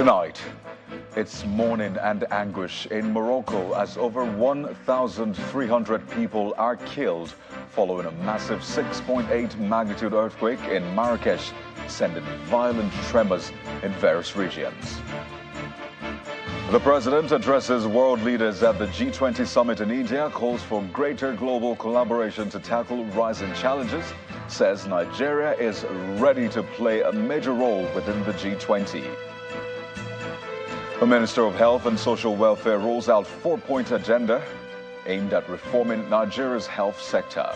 Tonight, it's mourning and anguish in Morocco as over 1,300 people are killed following a massive 6.8 magnitude earthquake in Marrakesh, sending violent tremors in various regions. The president addresses world leaders at the G20 summit in India, calls for greater global collaboration to tackle rising challenges, says Nigeria is ready to play a major role within the G20. The Minister of Health and Social Welfare rolls out four-point agenda aimed at reforming Nigeria's health sector.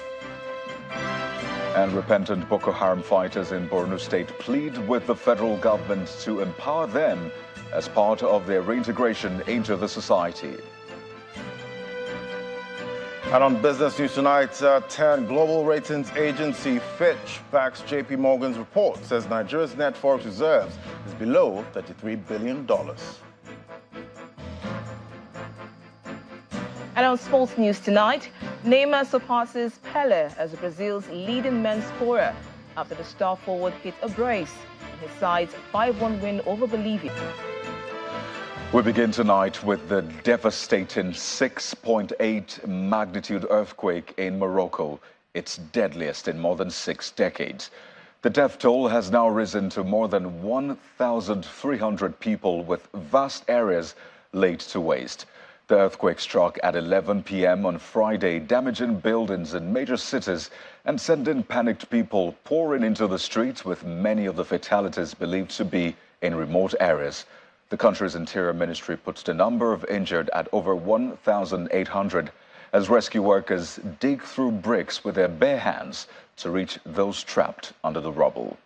And repentant Boko Haram fighters in Borno State plead with the federal government to empower them as part of their reintegration into the society. And on Business News tonight, 10 global ratings agency Fitch backs JP Morgan's report, says Nigeria's net forex reserves is below $33 billion. And on sports news tonight, Neymar surpasses Pele as Brazil's leading men's scorer after the star forward hit a brace in his side's 5-1 win over Bolivia. We begin tonight with the devastating 6.8 magnitude earthquake in Morocco, its deadliest in more than 6 decades. The death toll has now risen to more than 1,300 people, with vast areas laid to waste. The earthquake struck at 11 p.m. on Friday, damaging buildings in major cities and sending panicked people pouring into the streets, with many of the fatalities believed to be in remote areas. The country's Interior Ministry puts the number of injured at over 1,800 as rescue workers dig through bricks with their bare hands to reach those trapped under the rubble.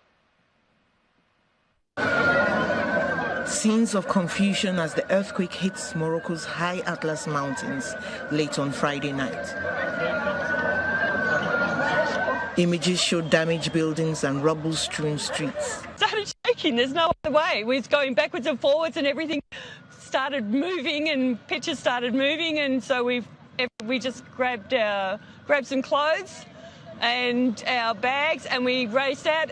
Scenes of confusion as the earthquake hits Morocco's high Atlas Mountains late on Friday night. Images show damaged buildings and rubble-strewn streets. Started shaking, there's no other way. We was going backwards and forwards and everything started moving and pictures started moving, and so we just grabbed some clothes and our bags and we raced out.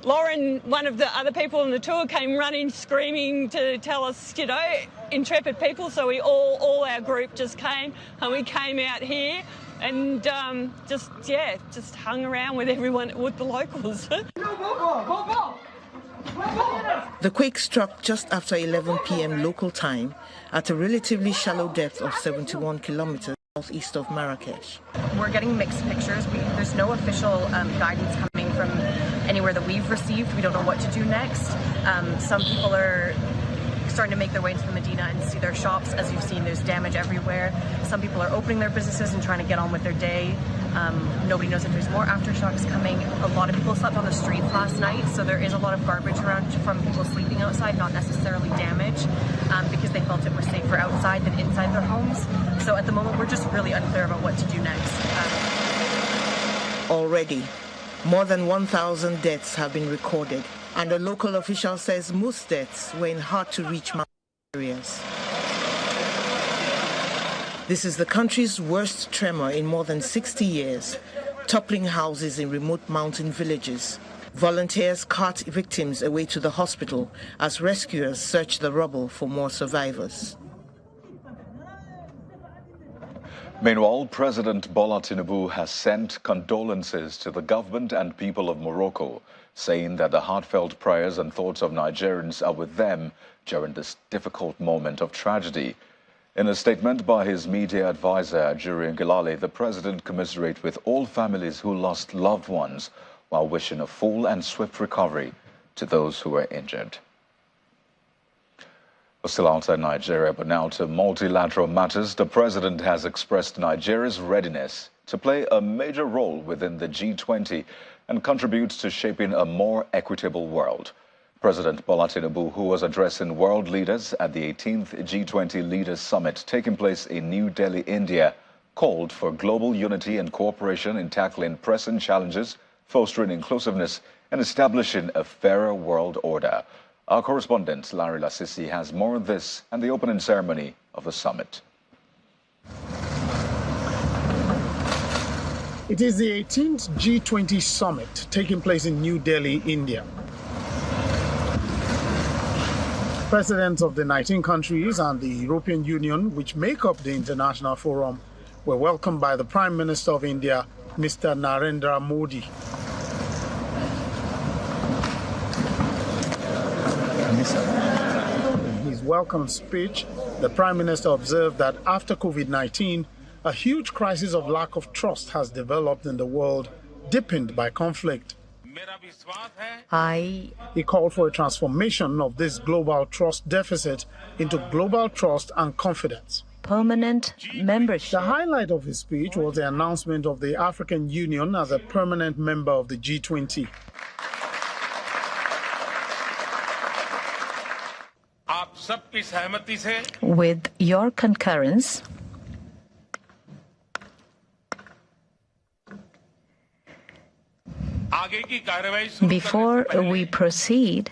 Lauren, one of the other people on the tour, came running, screaming to tell us, you know, intrepid people. So we all our group just came and we came out here and just hung around with everyone, with the locals. The quake struck just after 11 p.m. local time at a relatively shallow depth of 71 kilometers southeast of Marrakesh. We're getting mixed pictures. There's no official guidance coming from anywhere that we've received. We don't know what to do next. Some people are starting to make their way into the Medina and see their shops. As you've seen, there's damage everywhere. Some people are opening their businesses and trying to get on with their day. Nobody knows if there's more aftershocks coming. A lot of people slept on the streets last night, so there is a lot of garbage around from people sleeping outside, not necessarily damage, because they felt it was safer outside than inside their homes. So at the moment, we're just really unclear about what to do next. Already, more than 1,000 deaths have been recorded, and a local official says most deaths were in hard-to-reach mountain areas. This is the country's worst tremor in more than 60 years, toppling houses in remote mountain villages. Volunteers cart victims away to the hospital as rescuers search the rubble for more survivors. Meanwhile, President Bola Tinubu has sent condolences to the government and people of Morocco, saying that the heartfelt prayers and thoughts of Nigerians are with them during this difficult moment of tragedy. In a statement by his media advisor, Jurian Gilali, the president commiserated with all families who lost loved ones while wishing a full and swift recovery to those who were injured. We're still outside Nigeria, but now to multilateral matters. The president has expressed Nigeria's readiness to play a major role within the G20 and contribute to shaping a more equitable world. President Bola Tinubu, who was addressing world leaders at the 18th G20 Leaders Summit taking place in New Delhi, India, called for global unity and cooperation in tackling pressing challenges, fostering inclusiveness, and establishing a fairer world order. Our correspondent, Larry Lassisi, has more of this and the opening ceremony of the summit. It is the 18th G20 Summit taking place in New Delhi, India. Presidents of the 19 countries and the European Union, which make up the international forum, were welcomed by the Prime Minister of India, Mr. Narendra Modi. In his welcome speech, the Prime Minister observed that after COVID-19, a huge crisis of lack of trust has developed in the world, deepened by conflict. He called for a transformation of this global trust deficit into global trust and confidence. Permanent membership. The highlight of his speech was the announcement of the African Union as a permanent member of the G20. With your concurrence, before we proceed,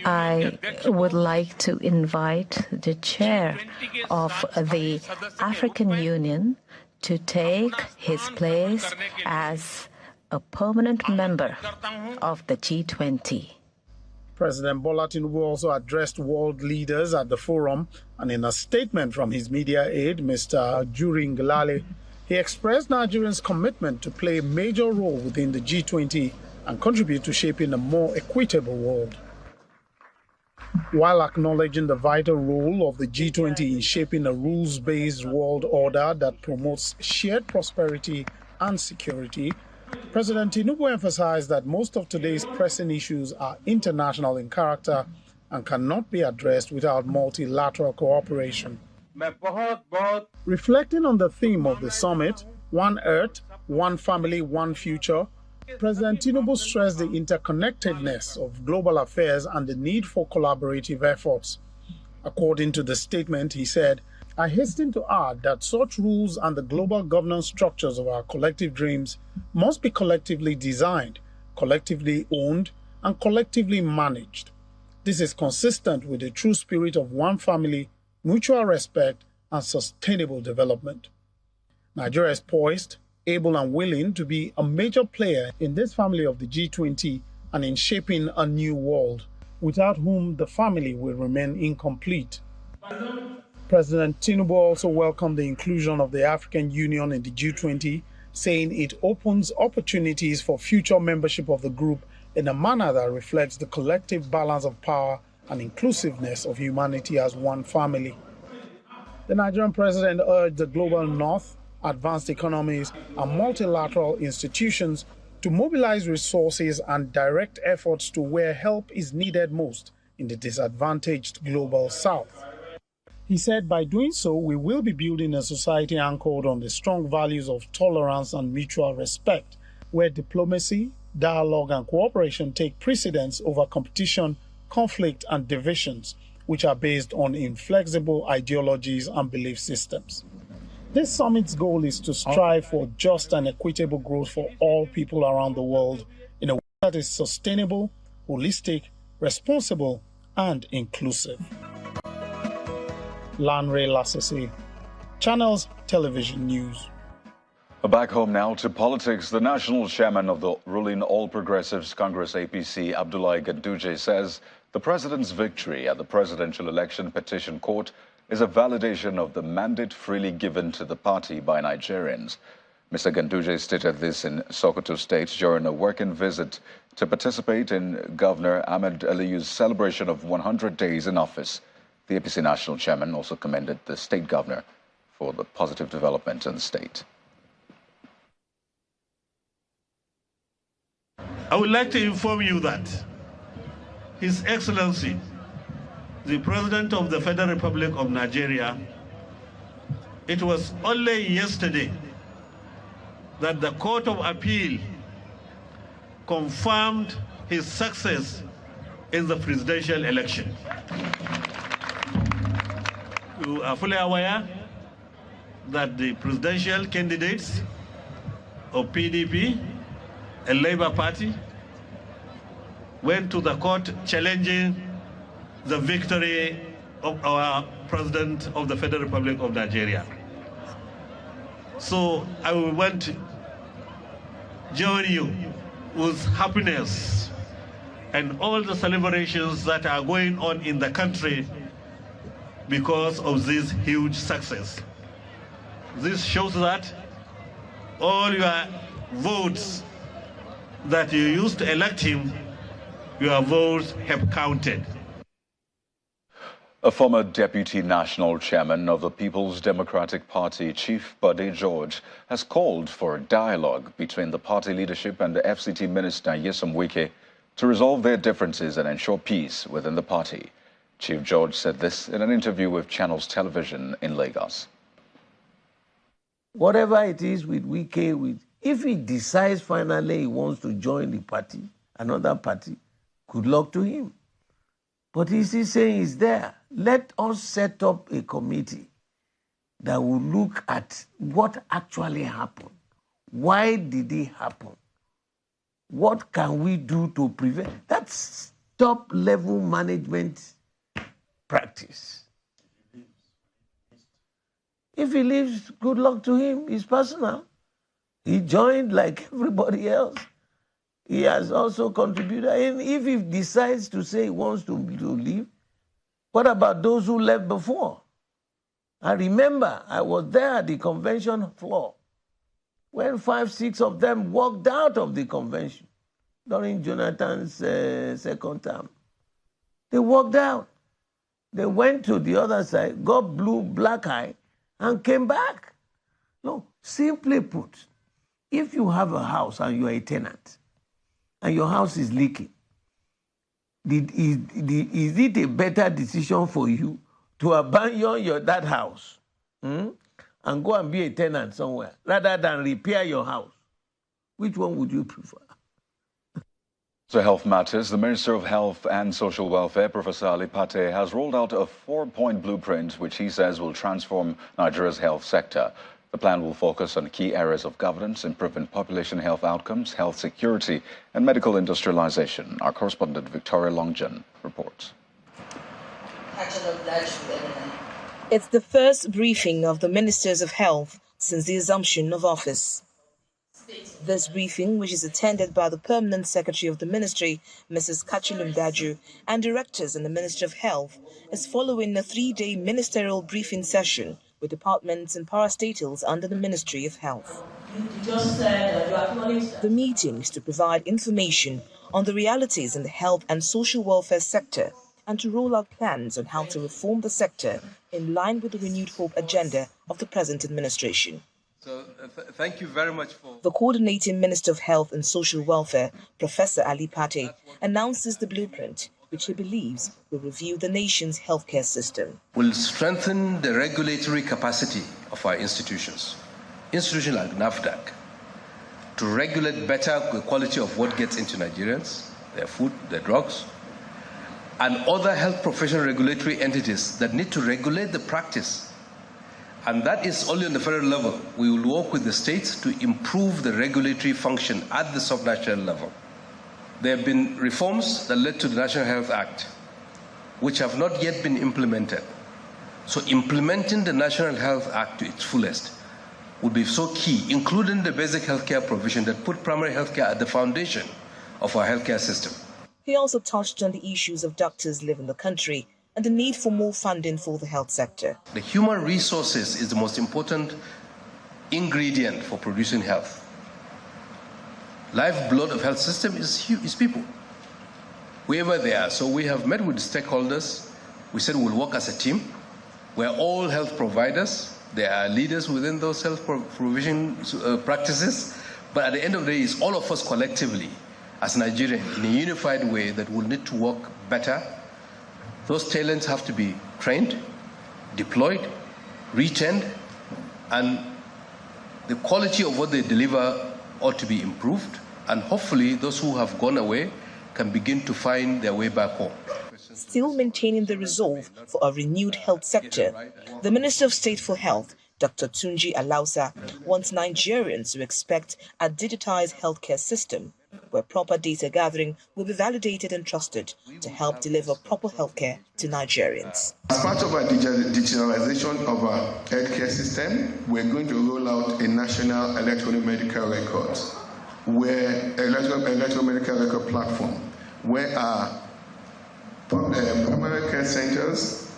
I would like to invite the chair of the African Union to take his place as a permanent member of the G20. President Bola Tinubu also addressed world leaders at the forum, and in a statement from his media aide, Mr. Juri Ngelale, he expressed Nigerians' commitment to play a major role within the G20 and contribute to shaping a more equitable world. While acknowledging the vital role of the G20 in shaping a rules-based world order that promotes shared prosperity and security, President Tinubu emphasized that most of today's pressing issues are international in character and cannot be addressed without multilateral cooperation. Reflecting on the theme of the summit, One Earth, One Family, One Future, President Tinubu stressed the interconnectedness of global affairs and the need for collaborative efforts. According to the statement, he said, "I hasten to add that such rules and the global governance structures of our collective dreams must be collectively designed, collectively owned, and collectively managed. This is consistent with the true spirit of one family, mutual respect, and sustainable development." Nigeria is poised, able and willing to be a major player in this family of the G20 and in shaping a new world, without whom the family will remain incomplete. President Tinubu also welcomed the inclusion of the African Union in the G20, saying it opens opportunities for future membership of the group in a manner that reflects the collective balance of power and inclusiveness of humanity as one family. The Nigerian president urged the global north, advanced economies, and multilateral institutions to mobilize resources and direct efforts to where help is needed most in the disadvantaged global south. He said by doing so, we will be building a society anchored on the strong values of tolerance and mutual respect, where diplomacy, dialogue, and cooperation take precedence over competition, conflict, and divisions, which are based on inflexible ideologies and belief systems. This summit's goal is to strive for just and equitable growth for all people around the world in a way that is sustainable, holistic, responsible, and inclusive. Lanre Lasese, Channels Television News. Back home now to politics. The national chairman of the ruling All Progressives Congress APC, Abdullahi Ganduje, says the president's victory at the presidential election petition court is a validation of the mandate freely given to the party by Nigerians. Mr. Ganduje stated this in Sokoto State during a working visit to participate in Governor Ahmed Aliyu's celebration of 100 days in office. The APC national chairman also commended the state governor for the positive development in the state. I would like to inform you that His Excellency, the President of the Federal Republic of Nigeria, it was only yesterday that the Court of Appeal confirmed his success in the presidential election. You are fully aware that the presidential candidates of PDP and Labour Party went to the court challenging the victory of our President of the Federal Republic of Nigeria. So I want to join you with happiness and all the celebrations that are going on in the country because of this huge success. This shows that all your votes that you used to elect him, your votes have counted. A former deputy national chairman of the People's Democratic Party, Chief Bode George, has called for a dialogue between the party leadership and the FCT minister Nyesom Wike to resolve their differences and ensure peace within the party. Chief George said this in an interview with Channels Television in Lagos. Whatever it is with Wike, if he decides finally he wants to join the party, another party, good luck to him. But he's saying he's there. Let us set up a committee that will look at what actually happened. Why did it happen? What can we do to prevent? That's top-level management practice. If he leaves, good luck to him. It's personal. He joined like everybody else. He has also contributed. And if he decides to say he wants to leave, what about those who left before? I remember I was there at the convention floor when 5, 6 of them walked out of the convention during Jonathan's second term. They walked out. They went to the other side, got blue, black eye, and came back. No, simply put, if you have a house and you are a tenant, and your house is leaking, is it a better decision for you to abandon that house and go and be a tenant somewhere rather than repair your house? Which one would you prefer? So health matters. The Minister of Health and Social Welfare, Professor Ali Pate, has rolled out a 4-point blueprint which he says will transform Nigeria's health sector. The plan will focus on key areas of governance, improving population health outcomes, health security, and medical industrialization. Our correspondent Victoria Longjan reports. It's the first briefing of the Ministers of Health since the assumption of office. This briefing, which is attended by the Permanent Secretary of the Ministry, Mrs. Kachilum Daju, and directors in the Ministry of Health, is following a 3-day ministerial briefing session with departments and parastatals under the Ministry of Health. The meeting is to provide information on the realities in the health and social welfare sector and to roll out plans on how to reform the sector in line with the renewed hope agenda of the present administration. So, thank you very much for... The coordinating Minister of Health and Social Welfare, Professor Ali Pate, announces the blueprint, which he believes will review the nation's healthcare system. Will strengthen the regulatory capacity of our institutions like NAFDAC, to regulate better the quality of what gets into Nigerians, their food, their drugs, and other health professional regulatory entities that need to regulate the practice. And that is only on the federal level. We will work with the states to improve the regulatory function at the sub-national level. There have been reforms that led to the National Health Act, which have not yet been implemented. So implementing the National Health Act to its fullest would be so key, including the basic healthcare provision that put primary healthcare at the foundation of our healthcare system. He also touched on the issues of doctors living in the country and the need for more funding for the health sector. The human resources is the most important ingredient for producing health. Lifeblood of health system is people, wherever they are. So we have met with stakeholders. We said we'll work as a team. We're all health providers. There are leaders within those health provision practices. But at the end of the day, it's all of us collectively as Nigerians in a unified way that will need to work better. Those talents have to be trained, deployed, retained, and the quality of what they deliver ought to be improved. And hopefully those who have gone away can begin to find their way back home. Still maintaining the resolve for a renewed health sector, the Minister of State for Health, Dr. Tunji Alausa, wants Nigerians to expect a digitized healthcare system where proper data gathering will be validated and trusted to help deliver proper healthcare to Nigerians. As part of our digitalization of our healthcare system, we're going to roll out a national electronic medical records, where electronic medical record platform, where our primary care centers,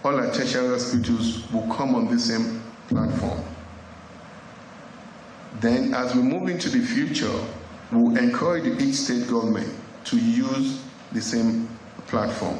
all our tertiary hospitals will come on the same platform. Then, as we move into the future, we'll encourage each state government to use the same platform.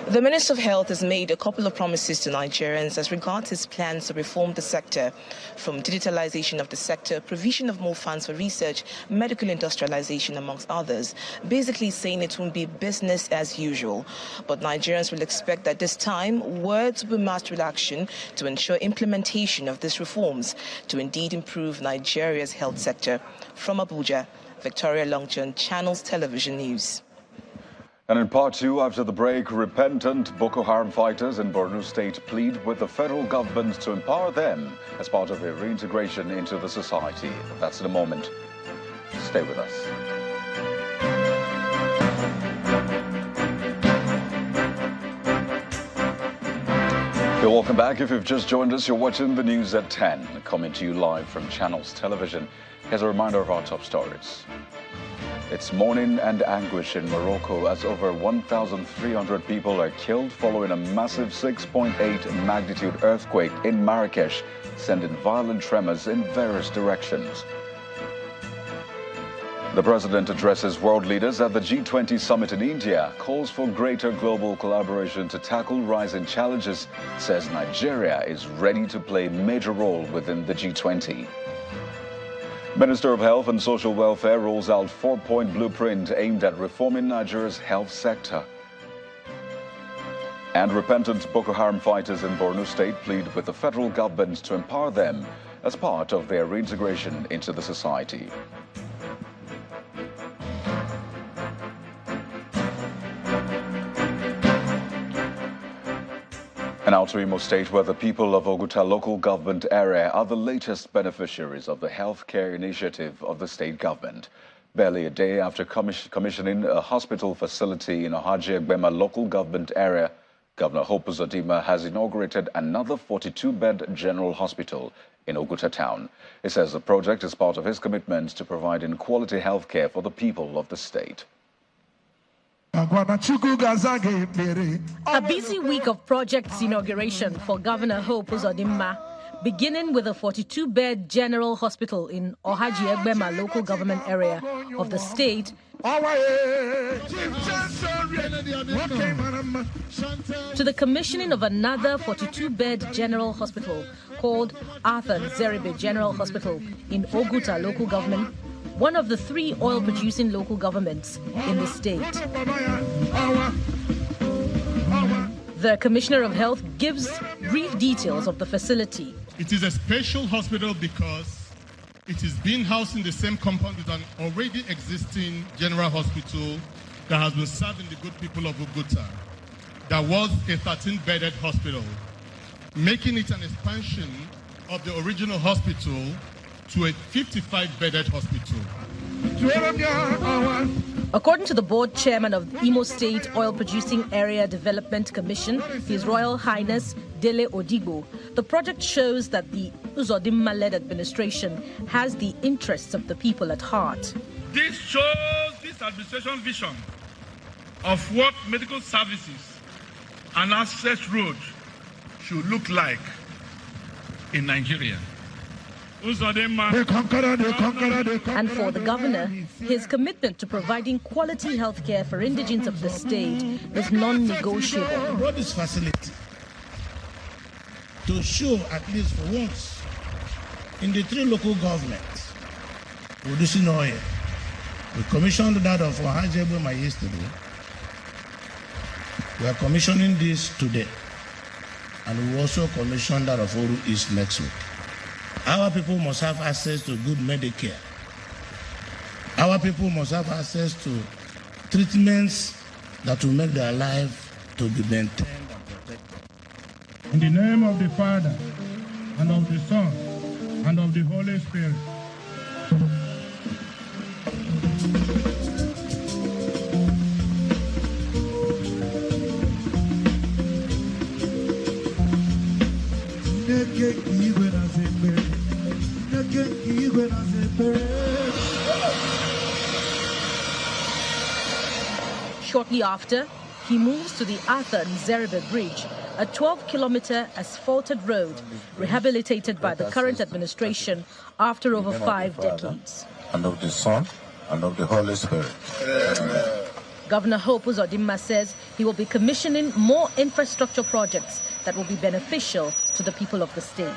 The Minister of Health has made a couple of promises to Nigerians as regards his plans to reform the sector, from digitalization of the sector, provision of more funds for research, medical industrialization, amongst others, basically saying it won't be business as usual. But Nigerians will expect that this time, words will be matched with action to ensure implementation of these reforms to indeed improve Nigeria's health sector. From Abuja, Victoria Longchan, Channels Television News. And in part two, after the break, repentant Boko Haram fighters in Borno State plead with the federal government to empower them as part of their reintegration into the society. That's in a moment. Stay with us. Hey, welcome back. If you've just joined us, you're watching the news at 10, coming to you live from Channels Television. Here's a reminder of our top stories. It's mourning and anguish in Morocco as over 1,300 people are killed following a massive 6.8 magnitude earthquake in Marrakesh, sending violent tremors in various directions. The president addresses world leaders at the G20 summit in India, calls for greater global collaboration to tackle rising challenges, says Nigeria is ready to play a major role within the G20. Minister of Health and Social Welfare rolls out 4-point blueprint aimed at reforming Nigeria's health sector. And repentant Boko Haram fighters in Borno State plead with the federal government to empower them as part of their reintegration into the society. And now to Imo State, where the people of Oguta local government area are the latest beneficiaries of the healthcare initiative of the state government. Barely a day after commissioning a hospital facility in Ohaji Egbema local government area, Governor Hope Uzodinma has inaugurated another 42-bed general hospital in Oguta town. He says the project is part of his commitment to providing quality healthcare for the people of the state. A busy week of project's inauguration for Governor Hope Uzodinma, beginning with a 42-bed general hospital in Ohaji Egbema local government area of the state, to the commissioning of another 42-bed general hospital called Arthur Zeribe General Hospital in Oguta local government, one of the 3 oil-producing local governments in the state. The Commissioner of Health gives brief details of the facility. It is a special hospital because it is being housed in the same compound with an already existing general hospital that has been serving the good people of Oguta. That was a 13-bedded hospital, making it an expansion of the original hospital to a 55-bedded hospital. According to the board chairman of Imo State Oil Producing Area Development Commission, His Royal Highness Dele Odigbo, the project shows that the Uzodinma-led administration has the interests of the people at heart. This shows this administration vision of what medical services and access roads should look like in Nigeria. And for the governor, his commitment to providing quality health care for indigents of the state is non-negotiable. We brought this facility to show, at least for once, in the 3 local governments producing oil. We commissioned that of Ohaji Egbema yesterday. We are commissioning this today. And we also commissioned that of Oru East next week. Our people must have access to good Medicare. Our people must have access to treatments that will make their life to be maintained and protected. In the name of the Father, and of the Son, and of the Holy Spirit. Shortly after, he moves to the Arthur Nzeribe Bridge, a 12-kilometer asphalted road rehabilitated by the current administration after over 5 decades. And of the Son, and of the Holy Spirit. Governor Hope Uzodimma says he will be commissioning more infrastructure projects that will be beneficial to the people of the state.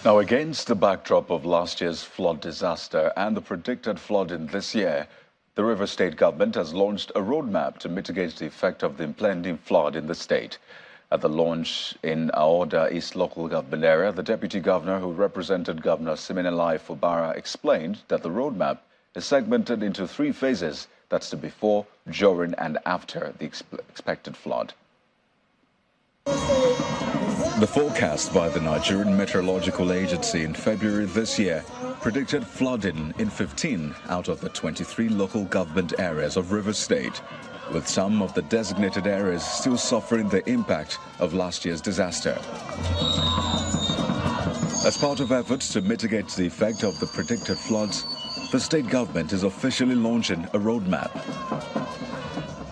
Now, against the backdrop of last year's flood disaster and the predicted flooding this year, the Rivers State government has launched a roadmap to mitigate the effect of the impending flood in the state. At the launch in Aoda East local government area, the deputy governor who represented Governor Siminalayi Fubara explained that the roadmap is segmented into 3 phases. That's the before, during and after the expected flood. The forecast by the Nigerian Meteorological Agency in February this year predicted flooding in 15 out of the 23 local government areas of Rivers State, with some of the designated areas still suffering the impact of last year's disaster. As part of efforts to mitigate the effect of the predicted floods, the state government is officially launching a roadmap.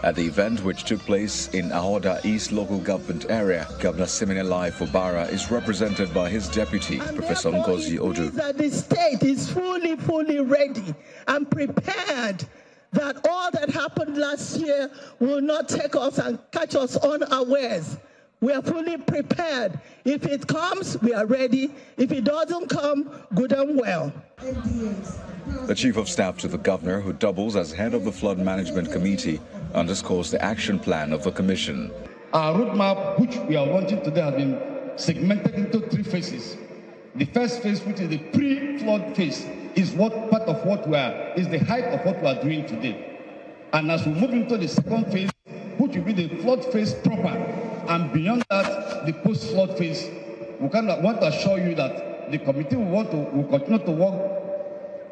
At the event, which took place in Aoda East local government area, Governor Siminalayi Fubara is represented by his deputy, Professor Ngozi Odu. That the state is fully ready and prepared, that all that happened last year will not take us and catch us unawares. We are fully prepared. If it comes, we are ready. If it doesn't come, good and well. The Chief of Staff to the Governor, who doubles as head of the Flood Management Committee, underscores the action plan of the Commission. Our roadmap, which we are launching today, has been segmented into 3 phases. The first phase, which is the pre-flood phase, is the height of what we are doing today. And as we move into the second phase, which will be the flood phase proper, and beyond that, the post-flood phase, we want to assure you that the committee will continue to work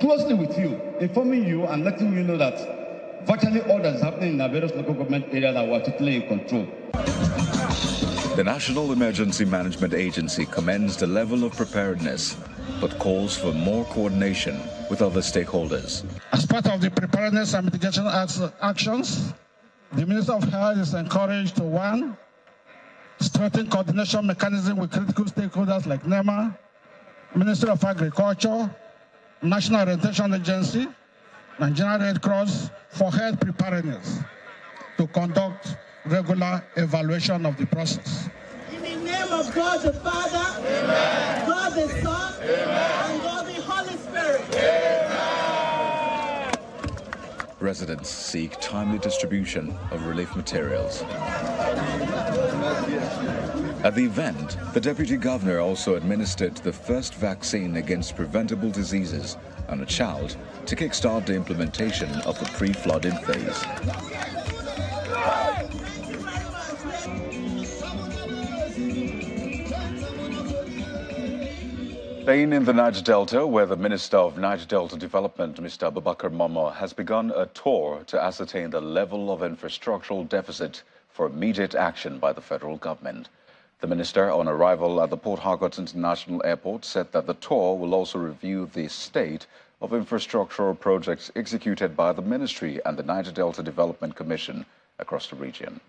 closely with you, informing you and letting you know that virtually all that is happening in the various local government areas are totally in control. The National Emergency Management Agency commends the level of preparedness, but calls for more coordination with other stakeholders. As part of the preparedness and mitigation actions, the Minister of Health is encouraged to 1, strengthen coordination mechanism with critical stakeholders like NEMA, Ministry of Agriculture, National Orientation Agency, Nigerian Red Cross for health preparedness to conduct regular evaluation of the process. In the name of God the Father, Amen. God the Son, Amen. And God the Holy Spirit. Amen. Residents seek timely distribution of relief materials. At the event, the Deputy Governor also administered the first vaccine against preventable diseases on a child to kickstart the implementation of the pre-flooding phase. Staying in the Niger Delta, where the Minister of Niger Delta Development, Mr. Abubakar Momo, has begun a tour to ascertain the level of infrastructural deficit for immediate action by the federal government. The minister, on arrival at the Port Harcourt International Airport, said that the tour will also review the state of infrastructural projects executed by the ministry and the Niger Delta Development Commission across the region.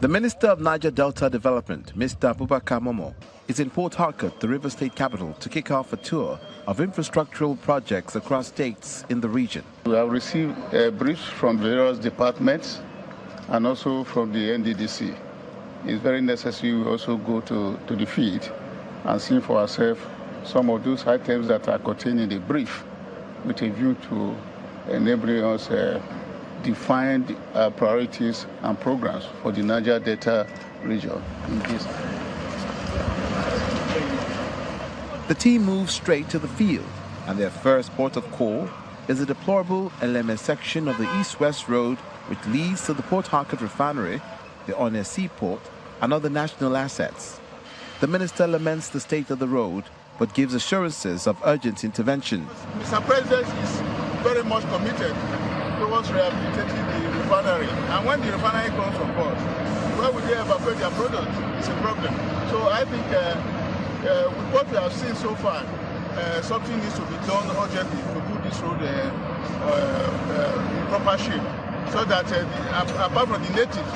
The Minister of Niger Delta Development, Mr. Abubakar Momo, is in Port Harcourt, the river state capital, to kick off a tour of infrastructural projects across states in the region. We have received briefs from various departments and also from the NDDC. It's very necessary we also go to the field and see for ourselves some of those items that are contained in the brief with a view to enabling us define priorities and programs for the Niger Delta region. The team moves straight to the field, and their first port of call is the deplorable LMS section of the east-west road which leads to the Port Harcourt refinery, the Onne seaport, and other national assets. The minister laments the state of the road, but gives assurances of urgent intervention. Mr. President is very much committed towards rehabilitating the refinery. And when the refinery comes on board, where would they evacuate their products? It's a problem. So I think with what we have seen so far, something needs to be done urgently to do this road in proper shape, so that apart from the natives,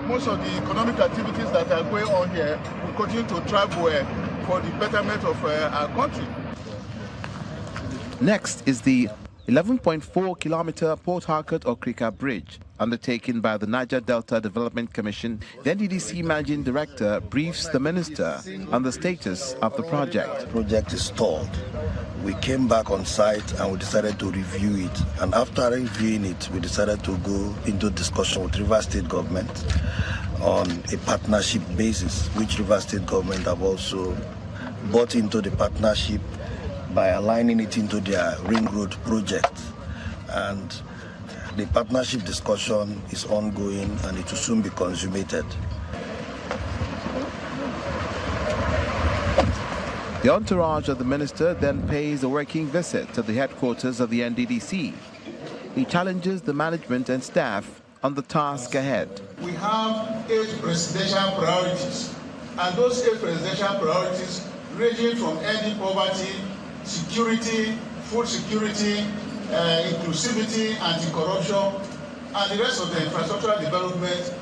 most of the economic activities that are going on here will continue to travel for the betterment of our country. Next is the 11.4-kilometer Port Harcourt-Okrika Bridge, undertaken by the Niger Delta Development Commission. The NDDC Managing Director briefs the Minister on the status of the project. The project is stalled. We came back on site and we decided to review it. And after reviewing it, we decided to go into discussion with Rivers State Government on a partnership basis, which Rivers State Government have also bought into the partnership by aligning it into their Ring Road project. And the partnership discussion is ongoing and it will soon be consummated. The entourage of the minister then pays a working visit to the headquarters of the NDDC. He challenges the management and staff on the task ahead. We have 8 presidential priorities, and those 8 presidential priorities ranging from ending poverty, security, food security, inclusivity, anti-corruption, and the rest of the infrastructural development.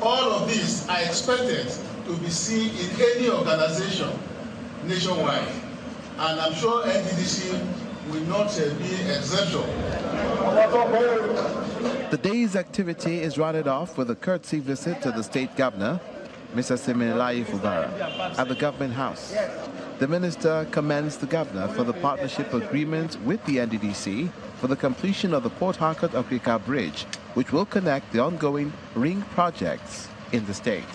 All of these are expected to be seen in any organization nationwide, and I'm sure NDDC will not be exception. The day's activity is rounded off with a courtesy visit to the State Governor, Mr. Siminalayi Fubara, at the Government House. The Minister commends the Governor for the partnership agreement with the NDDC for the completion of the Port Harcourt-Okrika Bridge, which will connect the ongoing ring projects in the state.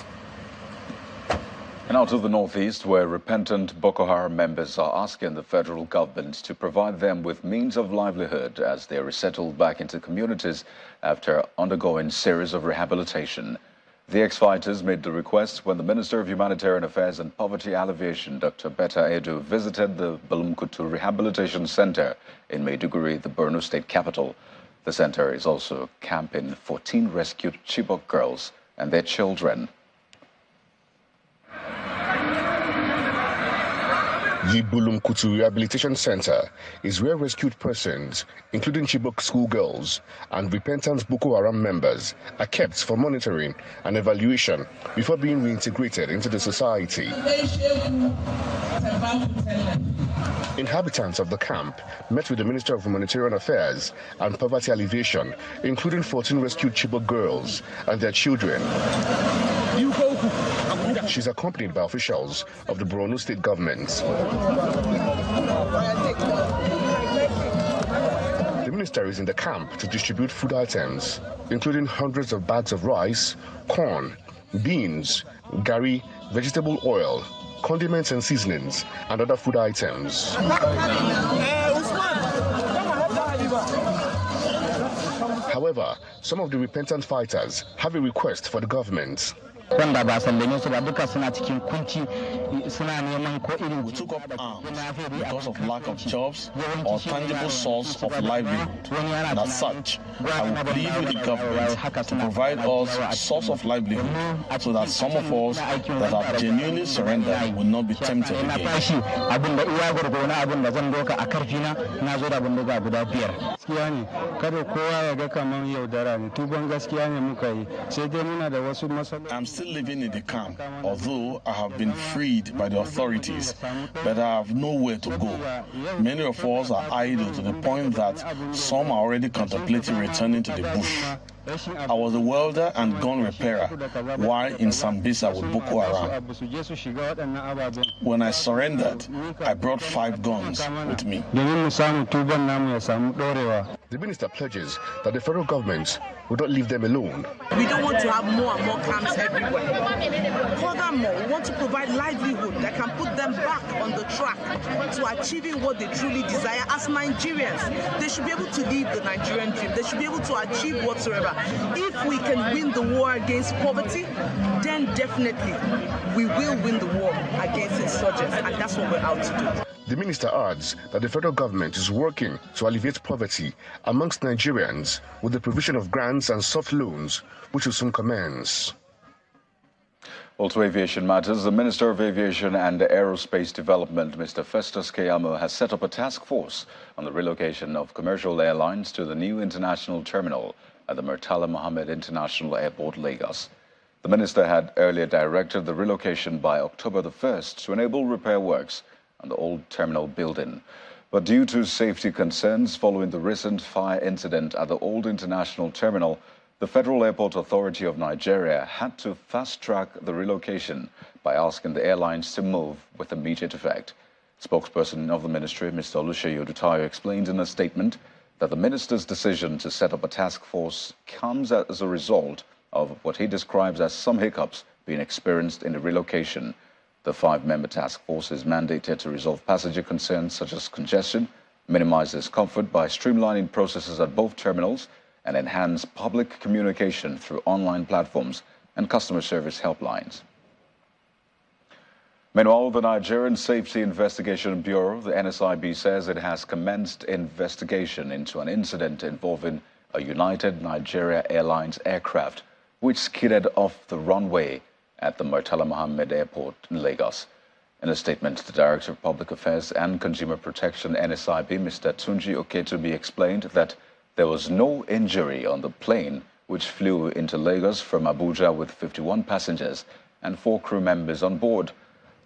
And out of the northeast, where repentant Boko Haram members are asking the federal government to provide them with means of livelihood as they are resettled back into communities after undergoing series of rehabilitation. The ex-fighters made the request when the Minister of Humanitarian Affairs and Poverty Alleviation, Dr. Betta Edu, visited the Balumkutu Rehabilitation Center in Maiduguri, the Borno state capital. The center is also camping 14 rescued Chibok girls and their children. The Bulumkutu Rehabilitation Center is where rescued persons, including Chibok schoolgirls and repentant Boko Haram members, are kept for monitoring and evaluation before being reintegrated into the society. Inhabitants of the camp met with the Minister of Humanitarian Affairs and Poverty Alleviation, including 14 rescued Chibok girls and their children. She's accompanied by officials of the Borno state government. The minister is in the camp to distribute food items, including hundreds of bags of rice, corn, beans, garri, vegetable oil, condiments and seasonings, and other food items. However, some of the repentant fighters have a request for the government. We took up arms because of lack of jobs or tangible source of livelihood. And as such, I will plead with the government to provide us a source of livelihood so that some of us that have genuinely surrendered will not be tempted again. I'm still living in the camp, although I have been freed by the authorities, but I have nowhere to go. Many of us are idle to the point that some are already contemplating returning to the bush. I was a welder and gun repairer while in Sambisa with Boko Haram. When I surrendered, I brought 5 guns with me. The minister pledges that the federal government will not leave them alone. We don't want to have more and more camps everywhere. Furthermore, we want to provide livelihood that can put them back on the track to achieving what they truly desire as Nigerians. They should be able to live the Nigerian dream. They should be able to achieve whatsoever. If we can win the war against poverty, then definitely we will win the war against insurgents, and that's what we're out to do. The minister adds that the federal government is working to alleviate poverty amongst Nigerians with the provision of grants and soft loans, which will soon commence. Also, aviation matters. The Minister of Aviation and Aerospace Development, Mr. Festus Keyamo, has set up a task force on the relocation of commercial airlines to the new international terminal at the Murtala Mohammed International Airport, Lagos. The minister had earlier directed the relocation by October the 1st to enable repair works on the old terminal building. But due to safety concerns following the recent fire incident at the old international terminal, the Federal Airport Authority of Nigeria had to fast-track the relocation by asking the airlines to move with immediate effect. Spokesperson of the ministry, Mr. Oluseyi Odutayo, explained in a statement that the minister's decision to set up a task force comes as a result of what he describes as some hiccups being experienced in the relocation. The 5-member task force is mandated to resolve passenger concerns such as congestion, minimize discomfort by streamlining processes at both terminals, and enhance public communication through online platforms and customer service helplines. Meanwhile, the Nigerian Safety Investigation Bureau, the NSIB, says it has commenced investigation into an incident involving a United Nigeria Airlines aircraft which skidded off the runway at the Murtala Mohammed Airport in Lagos. In a statement, the Director of Public Affairs and Consumer Protection, NSIB, Mr. Tunji Oketubi, explained that there was no injury on the plane which flew into Lagos from Abuja with 51 passengers and 4 crew members on board.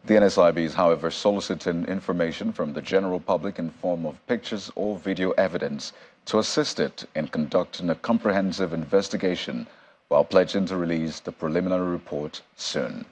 The NSIB is, however, soliciting information from the general public in form of pictures or video evidence to assist it in conducting a comprehensive investigation, while pledging to release the preliminary report soon.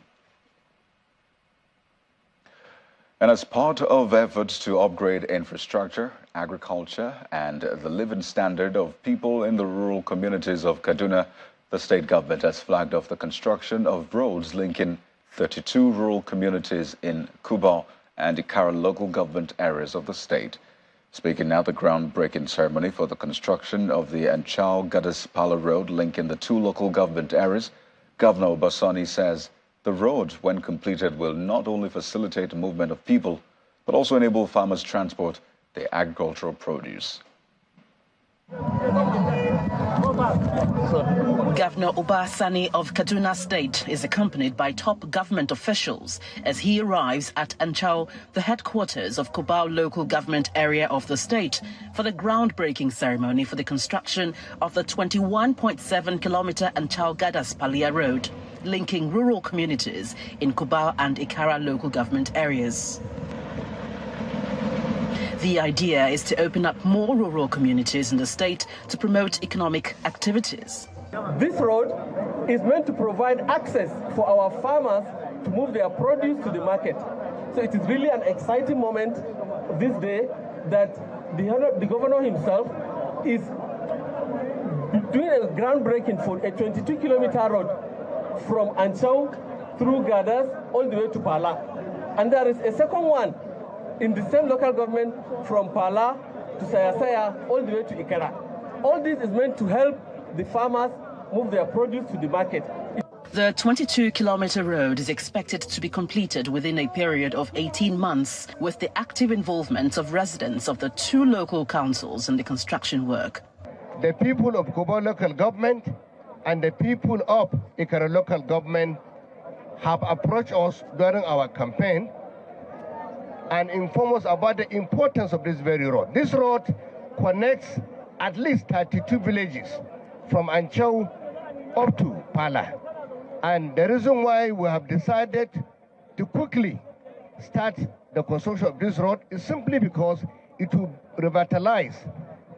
And as part of efforts to upgrade infrastructure, agriculture, and the living standard of people in the rural communities of Kaduna, the state government has flagged off the construction of roads linking 32 rural communities in Kubau and Ikara local government areas of the state. Speaking at the groundbreaking ceremony for the construction of the Anchau-Gadas-Pala Road linking the 2 local government areas, Governor Obasani says the road, when completed, will not only facilitate the movement of people, but also enable farmers to transport their agricultural produce. Governor Obasani of Kaduna State is accompanied by top government officials as he arrives at Anchau, the headquarters of Kubau local government area of the state, for the groundbreaking ceremony for the construction of the 21.7-kilometer Anchau-Gadas-Pala Road, linking rural communities in Kubau and Ikara local government areas. The idea is to open up more rural communities in the state to promote economic activities. This road is meant to provide access for our farmers to move their produce to the market. So it is really an exciting moment this day that the governor himself is doing a groundbreaking for a 22-kilometer road from Anchau through Gadas all the way to Pala. And there is a second one in the same local government from Pala to Sayasaya all the way to Ikara. All this is meant to help the farmers move their produce to the market. The 22-kilometer road is expected to be completed within a period of 18 months with the active involvement of residents of the 2 local councils in the construction work. The people of Kubau local government and the people of Ikara local government have approached us during our campaign and informed us about the importance of this very road. This road connects at least 32 villages from Anchau up to Pala. And the reason why we have decided to quickly start the construction of this road is simply because it will revitalize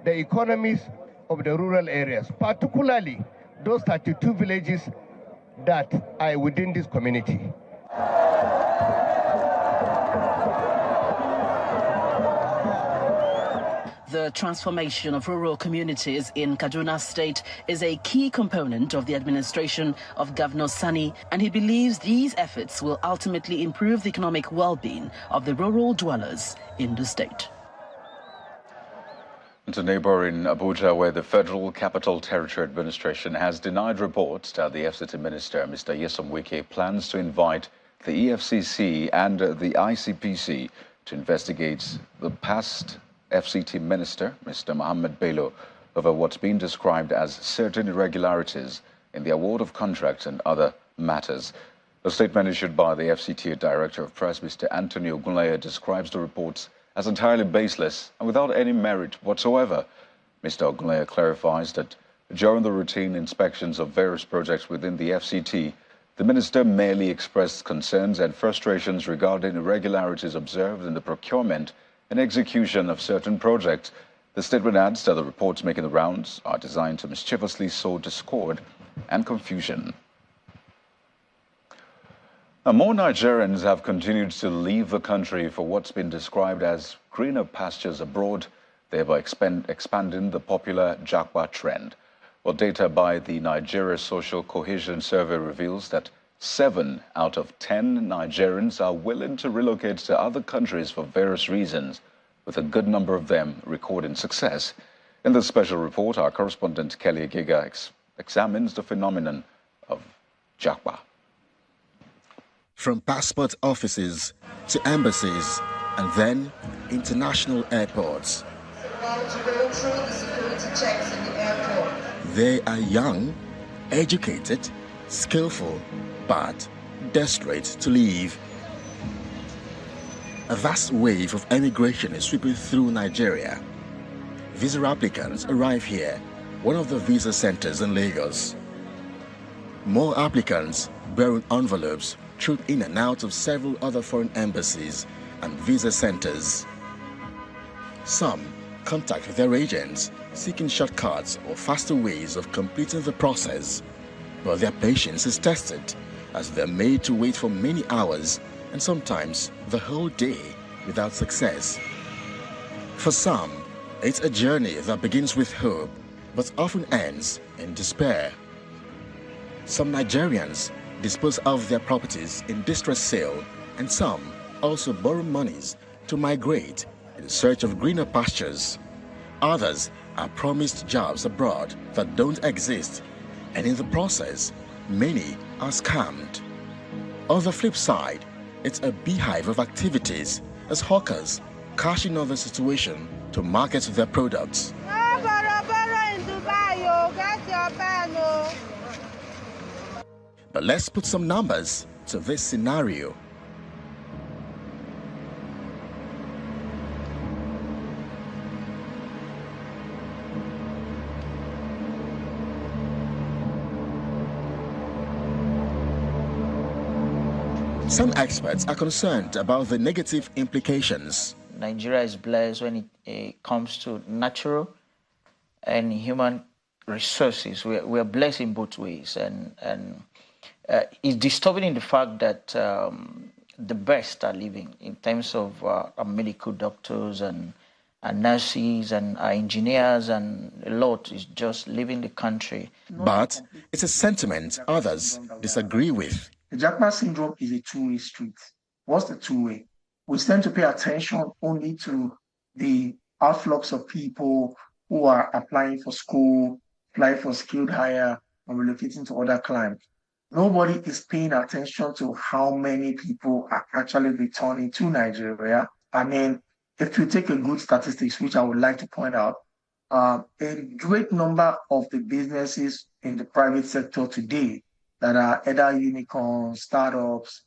the economies of the rural areas, particularly those 32 villages that are within this community. The transformation of rural communities in Kaduna State is a key component of the administration of Governor Sani, and he believes these efforts will ultimately improve the economic well-being of the rural dwellers in the state. To neighboring Abuja, where the Federal Capital Territory Administration has denied reports that the FCT Minister, Mr. Nyesom Wike, plans to invite the EFCC and the ICPC to investigate the past FCT Minister, Mr. Mohammed Bello, over what's been described as certain irregularities in the award of contracts and other matters. A statement issued by the FCTA Director of Press, Mr. Anthony Ogunleye, describes the reports as entirely baseless and without any merit whatsoever. Mr. Ogunleye clarifies that during the routine inspections of various projects within the FCT, the minister merely expressed concerns and frustrations regarding irregularities observed in the procurement and execution of certain projects. The statement adds that the reports making the rounds are designed to mischievously sow discord and confusion. Now, more Nigerians have continued to leave the country for what's been described as greener pastures abroad, thereby expanding the popular Japa trend. Well, data by the Nigeria Social Cohesion Survey reveals that 7 out of 10 Nigerians are willing to relocate to other countries for various reasons, with a good number of them recording success. In this special report, our correspondent Kelly Giga examines the phenomenon of Japa. From passport offices to embassies and then international airports. They are young, educated, skillful, but desperate to leave. A vast wave of emigration is sweeping through Nigeria. Visa applicants arrive here, one of the visa centers in Lagos. More applicants bearing envelopes troop in and out of several other foreign embassies and visa centers. Some contact their agents seeking shortcuts or faster ways of completing the process, but their patience is tested as they're made to wait for many hours and sometimes the whole day without success. For some, it's a journey that begins with hope but often ends in despair. Some Nigerians dispose of their properties in distress sale, and some also borrow monies to migrate in search of greener pastures. Others are promised jobs abroad that don't exist, and in the process, many are scammed. On the flip side, it's a beehive of activities as hawkers cash in on the situation to market their products. But let's put some numbers to this scenario. Some experts are concerned about the negative implications. Nigeria is blessed when it comes to natural and human resources. We are blessed in both ways, and it's disturbing in the fact that the best are leaving in terms of medical doctors and nurses and engineers, and a lot is just leaving the country. But it's a sentiment others disagree with. The Japa syndrome is a two-way street. What's the two-way? We tend to pay attention only to the outflux of people who are applying for school, applying for skilled hire, and relocating to other climes. Nobody is paying attention to how many people are actually returning to Nigeria. I mean, if we take a good statistics, which I would like to point out, a great number of the businesses in the private sector today that are either unicorns, startups,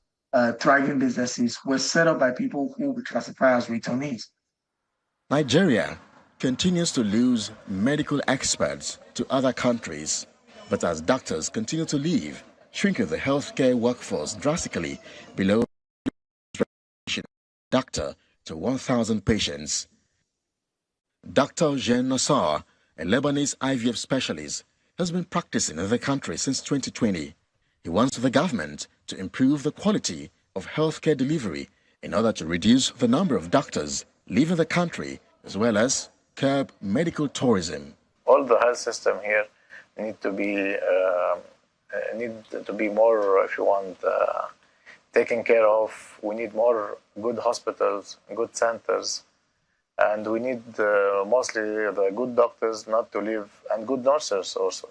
thriving businesses were set up by people who we classify as returnees. Nigeria continues to lose medical experts to other countries, but as doctors continue to leave, shrinking the healthcare workforce drastically below doctor to 1,000 patients. Dr. Jean Nassar, a Lebanese IVF specialist, has been practicing in the country since 2020. He wants the government to improve the quality of healthcare delivery in order to reduce the number of doctors leaving the country, as well as curb medical tourism. All the health system here need to be more, if you want, taken care of. We need more good hospitals, good centers, and we need mostly the good doctors not to leave, and good nurses also.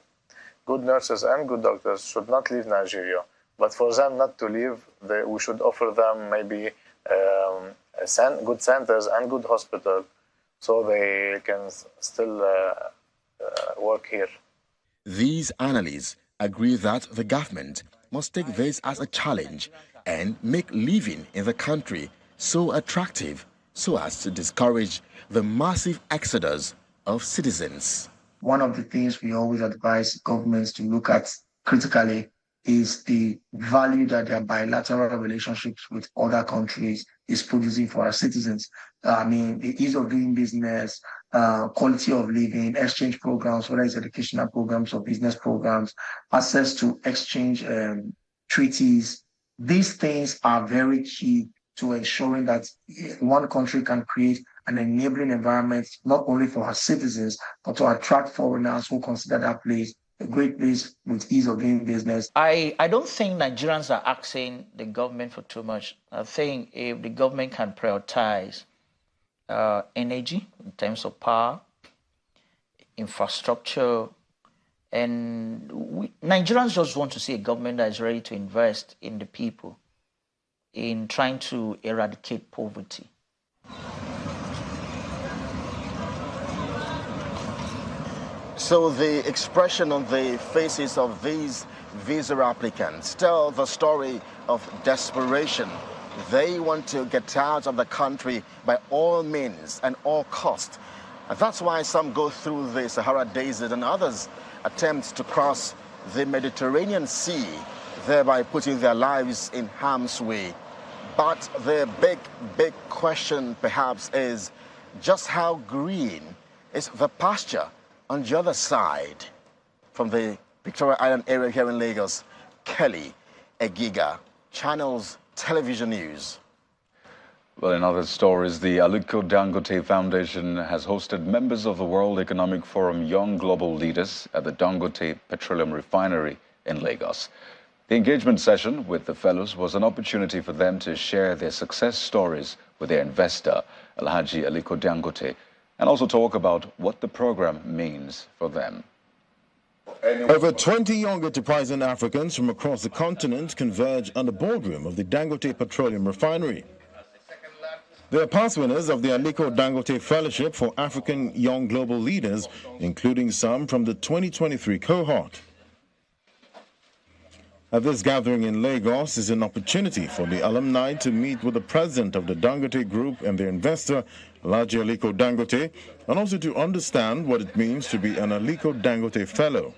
Good nurses and good doctors should not leave Nigeria, but for them not to leave, we should offer them maybe good centers and good hospitals so they can still work here. These analysts agree that the government must take this as a challenge and make living in the country so attractive so as to discourage the massive exodus of citizens. One of the things we always advise governments to look at critically is the value that their bilateral relationships with other countries is producing for our citizens. I mean, the ease of doing business, quality of living, exchange programs, whether it's educational programs or business programs, access to exchange treaties. These things are very key to ensuring that one country can create an enabling environment, not only for our citizens, but to attract foreigners who consider that place a great place with ease of doing business. I don't think Nigerians are asking the government for too much. I think if the government can prioritize energy in terms of power, infrastructure, and Nigerians just want to see a government that is ready to invest in the people, in trying to eradicate poverty. So the expression on the faces of these visa applicants tell the story of desperation. They want to get out of the country by all means and all cost. And that's why some go through the Sahara Desert and others attempt to cross the Mediterranean Sea, thereby putting their lives in harm's way. But the big question perhaps is just how green is the pasture on the other side. From the Victoria Island area here in Lagos, Kelly Egiga, Channels Television News. Well, in other stories, the Aliko Dangote Foundation has hosted members of the World Economic Forum Young Global Leaders at the Dangote Petroleum Refinery in Lagos. The engagement session with the fellows was an opportunity for them to share their success stories with their investor, Alhaji Aliko Dangote, and also talk about what the program means for them. Over 20 young enterprising Africans from across the continent converge on the boardroom of the Dangote Petroleum Refinery. They are past winners of the Aliko Dangote Fellowship for African Young Global Leaders, including some from the 2023 cohort. At this gathering in Lagos is an opportunity for the alumni to meet with the president of the Dangote Group and their investor, Alhaji Aliko Dangote, and also to understand what it means to be an Aliko Dangote Fellow.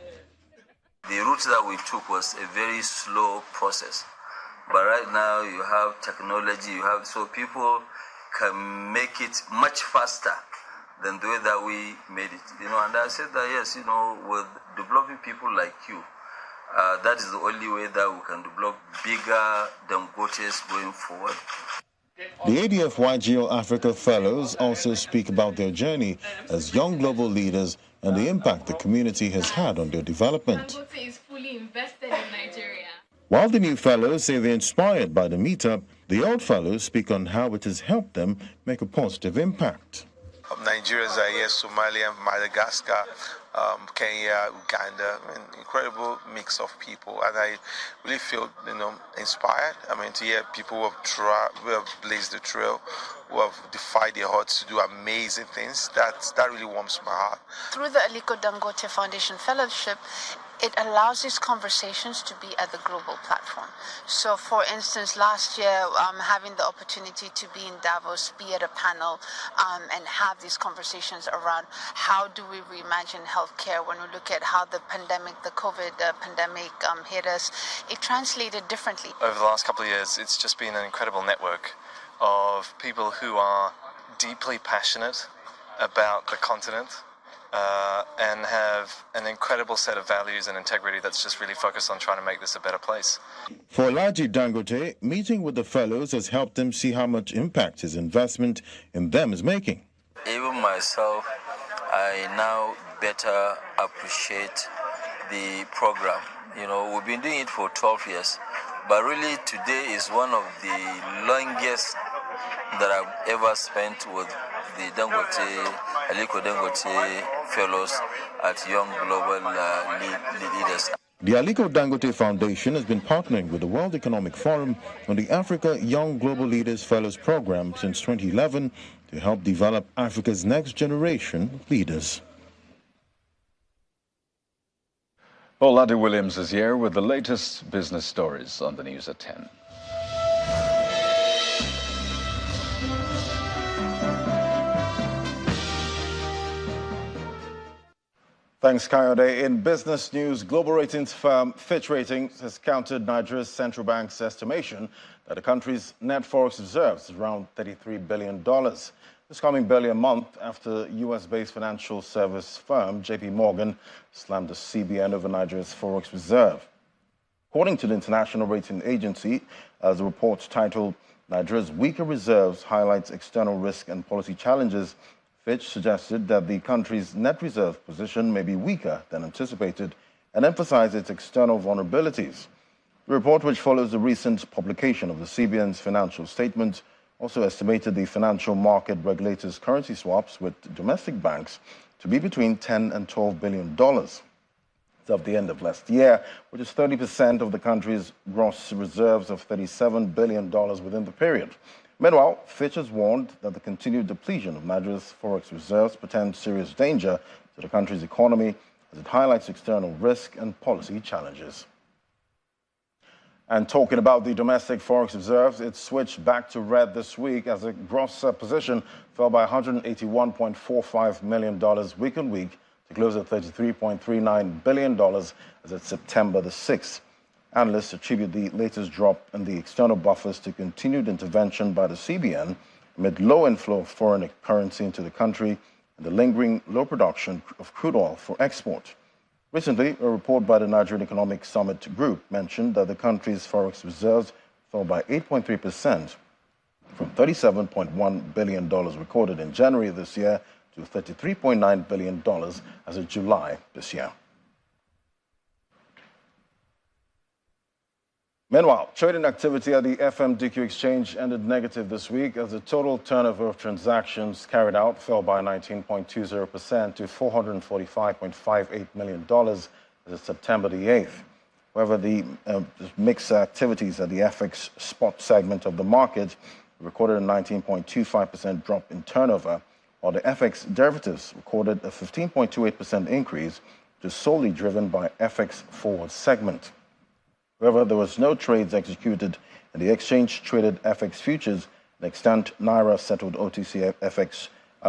The route that we took was a very slow process, but right now you have technology, so people can make it much faster than the way that we made it. And I said that yes, with developing people like you, that is the only way that we can develop bigger Dangotes going forward. The ADF YGO Africa Fellows also speak about their journey as young global leaders and the impact the community has had on their development. Dangote is fully invested in Nigeria. While the new fellows say they're inspired by the meetup, the old fellows speak on how it has helped them make a positive impact. Nigerians are here, Somalia, Madagascar, Kenya, Uganda, incredible mix of people, and I really feel, inspired. To hear people who have blazed the trail, who have defied their odds to do amazing things. That really warms my heart. Through the Aliko Dangote Foundation Fellowship, it allows these conversations to be at the global platform. So, for instance, last year, having the opportunity to be in Davos, be at a panel, and have these conversations around how do we reimagine healthcare when we look at how the pandemic, the COVID pandemic hit us, it translated differently. Over the last couple of years, it's just been an incredible network of people who are deeply passionate about the continent, and have an incredible set of values and integrity that's just really focused on trying to make this a better place. For Alhaji Dangote, meeting with the fellows has helped them see how much impact his investment in them is making. Even myself, I now better appreciate the program. We've been doing it for 12 years, but really today is one of the longest that I've ever spent with the Aliko Dangote Fellows at Young Global Leaders. The Aliko Dangote Foundation has been partnering with the World Economic Forum on the Africa Young Global Leaders Fellows Program since 2011 to help develop Africa's next generation of leaders. Well, Ladi Williams is here with the latest business stories on the news at 10. Thanks, Kayode. In business news, global ratings firm Fitch Ratings has countered Nigeria's central bank's estimation that the country's net forex reserves is around $33 billion. This coming barely a month after US-based financial service firm JP Morgan slammed the CBN over Nigeria's forex reserve. According to the international rating agency, as a report titled Nigeria's Weaker Reserves Highlights External Risk and Policy Challenges, Fitch suggested that the country's net reserve position may be weaker than anticipated and emphasized its external vulnerabilities. The report, which follows the recent publication of the CBN's financial statement, also estimated the financial market regulator's currency swaps with domestic banks to be between $10 and $12 billion. As of the end of last year, which is 30% of the country's gross reserves of $37 billion within the period. Meanwhile, Fitch has warned that the continued depletion of Nigeria's forex reserves portends serious danger to the country's economy as it highlights external risk and policy challenges. And talking about the domestic forex reserves, it switched back to red this week as the gross position fell by $181.45 million week on week to close at $33.39 billion as of September the 6th. Analysts attribute the latest drop in the external buffers to continued intervention by the CBN amid low inflow of foreign currency into the country and the lingering low production of crude oil for export. Recently, a report by the Nigerian Economic Summit Group mentioned that the country's forex reserves fell by 8.3% from $37.1 billion recorded in January this year to $33.9 billion as of July this year. Meanwhile, trading activity at the FMDQ exchange ended negative this week as the total turnover of transactions carried out fell by 19.20% to $445.58 million as of September the 8th. However, the mixed activities at the FX spot segment of the market recorded a 19.25% drop in turnover, while the FX derivatives recorded a 15.28% increase, which is solely driven by FX forward segment. However, there was no trades executed in the exchange-traded FX futures and extant Naira-settled OTC FX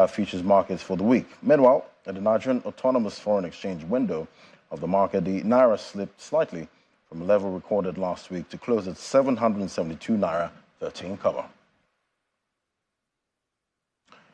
futures markets for the week. Meanwhile, at the Nigerian Autonomous Foreign Exchange window of the market, the Naira slipped slightly from a level recorded last week to close at 772 Naira 13 cover.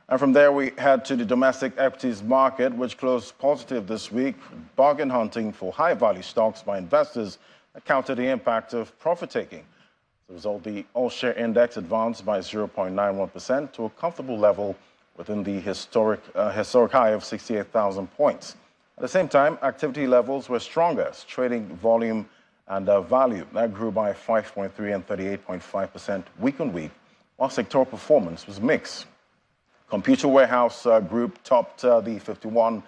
And from there, we head to the domestic equities market, which closed positive this week. Bargain hunting for high-value stocks by investors countered the impact of profit-taking. As a result, the all-share index advanced by 0.91% to a comfortable level within the historic high of 68,000 points. At the same time, activity levels were stronger as trading volume and value that grew by 5.3% and 38.5% week on week, while sectoral performance was mixed. Computer Warehouse Group topped the 51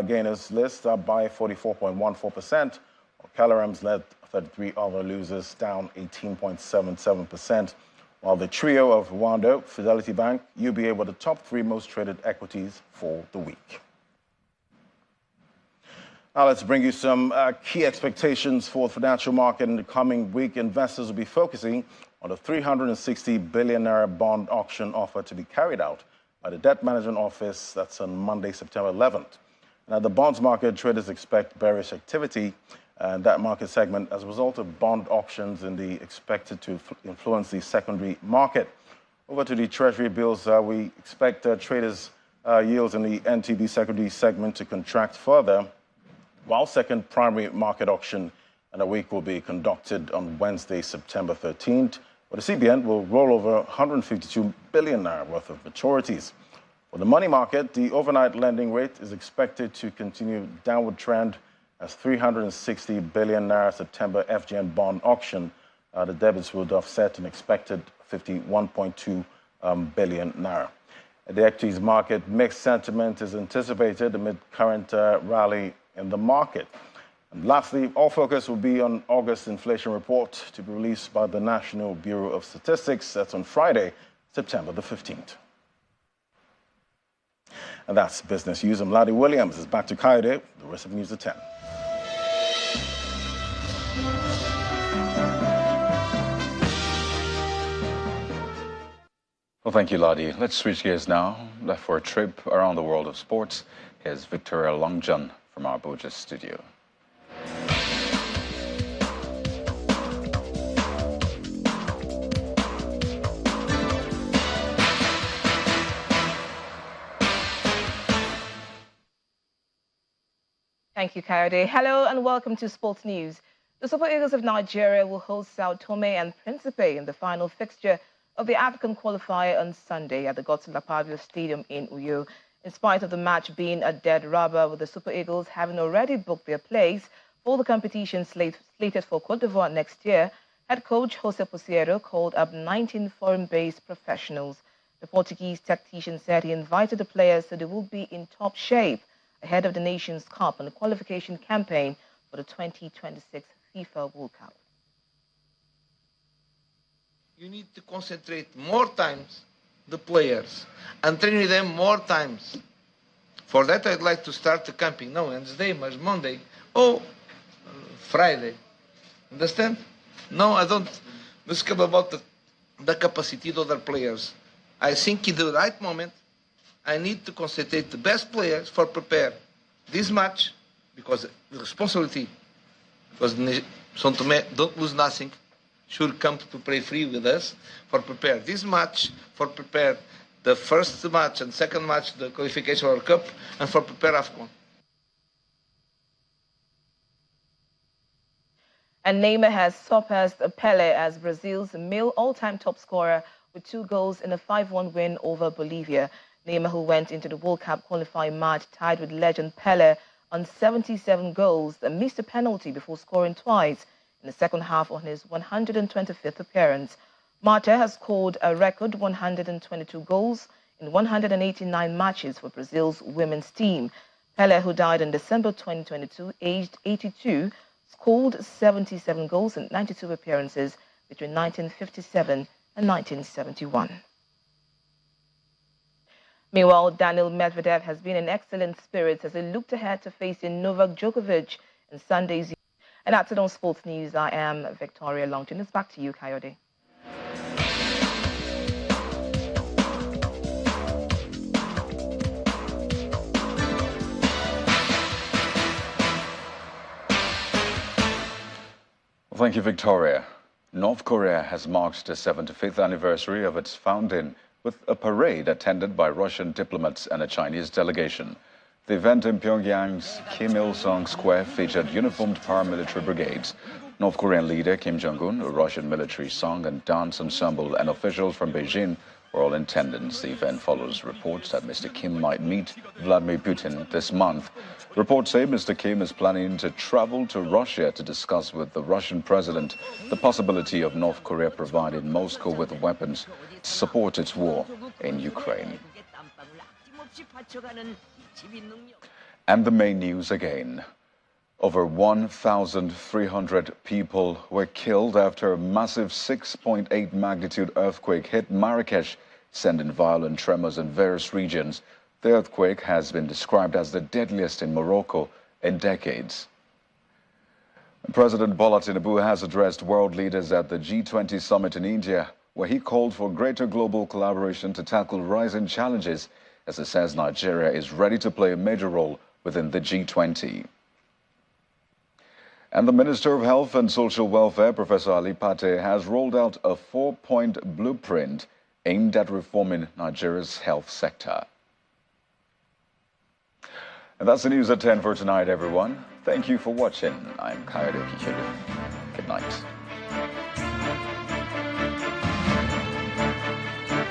gainers list by 44.14%, while Calarams led 33 other losers, down 18.77%, while the trio of Wando, Fidelity Bank, UBA were the top three most traded equities for the week. Now let's bring you some key expectations for the financial market in the coming week. Investors will be focusing on the 360 billion naira bond auction offer to be carried out by the Debt Management Office. That's on Monday, September 11th. Now, the bonds market, traders expect bearish activity in that market segment as a result of bond auctions expected to influence the secondary market. Over to the Treasury bills, we expect traders' yields in the NTB secondary segment to contract further, while second primary market auction in a week will be conducted on Wednesday, September 13th, where the CBN will roll over 152 billion naira worth of maturities. For the money market, the overnight lending rate is expected to continue downward trend as 360 billion naira September FGN bond auction. The debits would offset an expected 51.2 billion naira. At the equities market, mixed sentiment is anticipated amid current rally in the market. And lastly, all focus will be on August inflation report to be released by the National Bureau of Statistics. That's on Friday, September the 15th. And that's Business News. I'm Ladi Williams. It's back to Kayode, the rest of News at 10. Well, thank you, Ladi. Let's switch gears now for a trip around the world of sports. Here's Victoria Longjan from our Abuja studio. Thank you, Kayode. Hello and welcome to Sports News. The Super Eagles of Nigeria will host Sao Tome and Principe in the final fixture of the African qualifier on Sunday at the Godswill Akpabio Stadium in Uyo. In spite of the match being a dead rubber, with the Super Eagles having already booked their place for the competition slated for Cote d'Ivoire next year, head coach Jose Pusiero called up 19 foreign-based professionals. The Portuguese tactician said he invited the players so they will be in top shape ahead of the Nations Cup and the qualification campaign for the 2026 FIFA World Cup. You need to concentrate more times the players and train them more times. For that, I'd like to start the camping no Wednesday, but Monday, or Friday. Understand? No, I don't discuss about the capacity of other players. I think in the right moment, I need to concentrate the best players for prepare this match, because the responsibility, because São Tomé don't lose nothing, should come to play free with us, for prepare this match, for prepare the first match and second match, the qualification World Cup, and for prepare AFCON. And Neymar has surpassed Pelé as Brazil's male all-time top scorer with 2 goals in a 5-1 win over Bolivia. Neymar, who went into the World Cup qualifying match tied with legend Pelé on 77 goals, missed a penalty before scoring twice in the second half on his 125th appearance. Marte has scored a record 122 goals in 189 matches for Brazil's women's team. Pelé, who died in December 2022, aged 82, scored 77 goals in 92 appearances between 1957 and 1971. Meanwhile, Daniil Medvedev has been in excellent spirits as he looked ahead to facing Novak Djokovic in Sunday's. And that's it on Sports News. I am Victoria Longton. It's back to you, Kayode. Thank you, Victoria. North Korea has marked the 75th anniversary of its founding with a parade attended by Russian diplomats and a Chinese delegation. The event in Pyongyang's Kim Il-sung Square featured uniformed paramilitary brigades, North Korean leader Kim Jong-un, a Russian military song and dance ensemble, and officials from Beijing were all in attendance. The event follows reports that Mr. Kim might meet Vladimir Putin this month. Reports say Mr. Kim is planning to travel to Russia to discuss with the Russian president the possibility of North Korea providing Moscow with weapons to support its war in Ukraine. And the main news again. Over 1,300 people were killed after a massive 6.8 magnitude earthquake hit Marrakesh, sending violent tremors in various regions. The earthquake has been described as the deadliest in Morocco in decades. President Bola Tinubu has addressed world leaders at the G20 summit in India, where he called for greater global collaboration to tackle rising challenges, as he says Nigeria is ready to play a major role within the G20. And the Minister of Health and Social Welfare, Professor Ali Pate, has rolled out a 4-point blueprint aimed at reforming Nigeria's health sector. And that's the news at 10 for tonight, everyone. Thank you for watching. I'm Kayode Kikiru. Good night.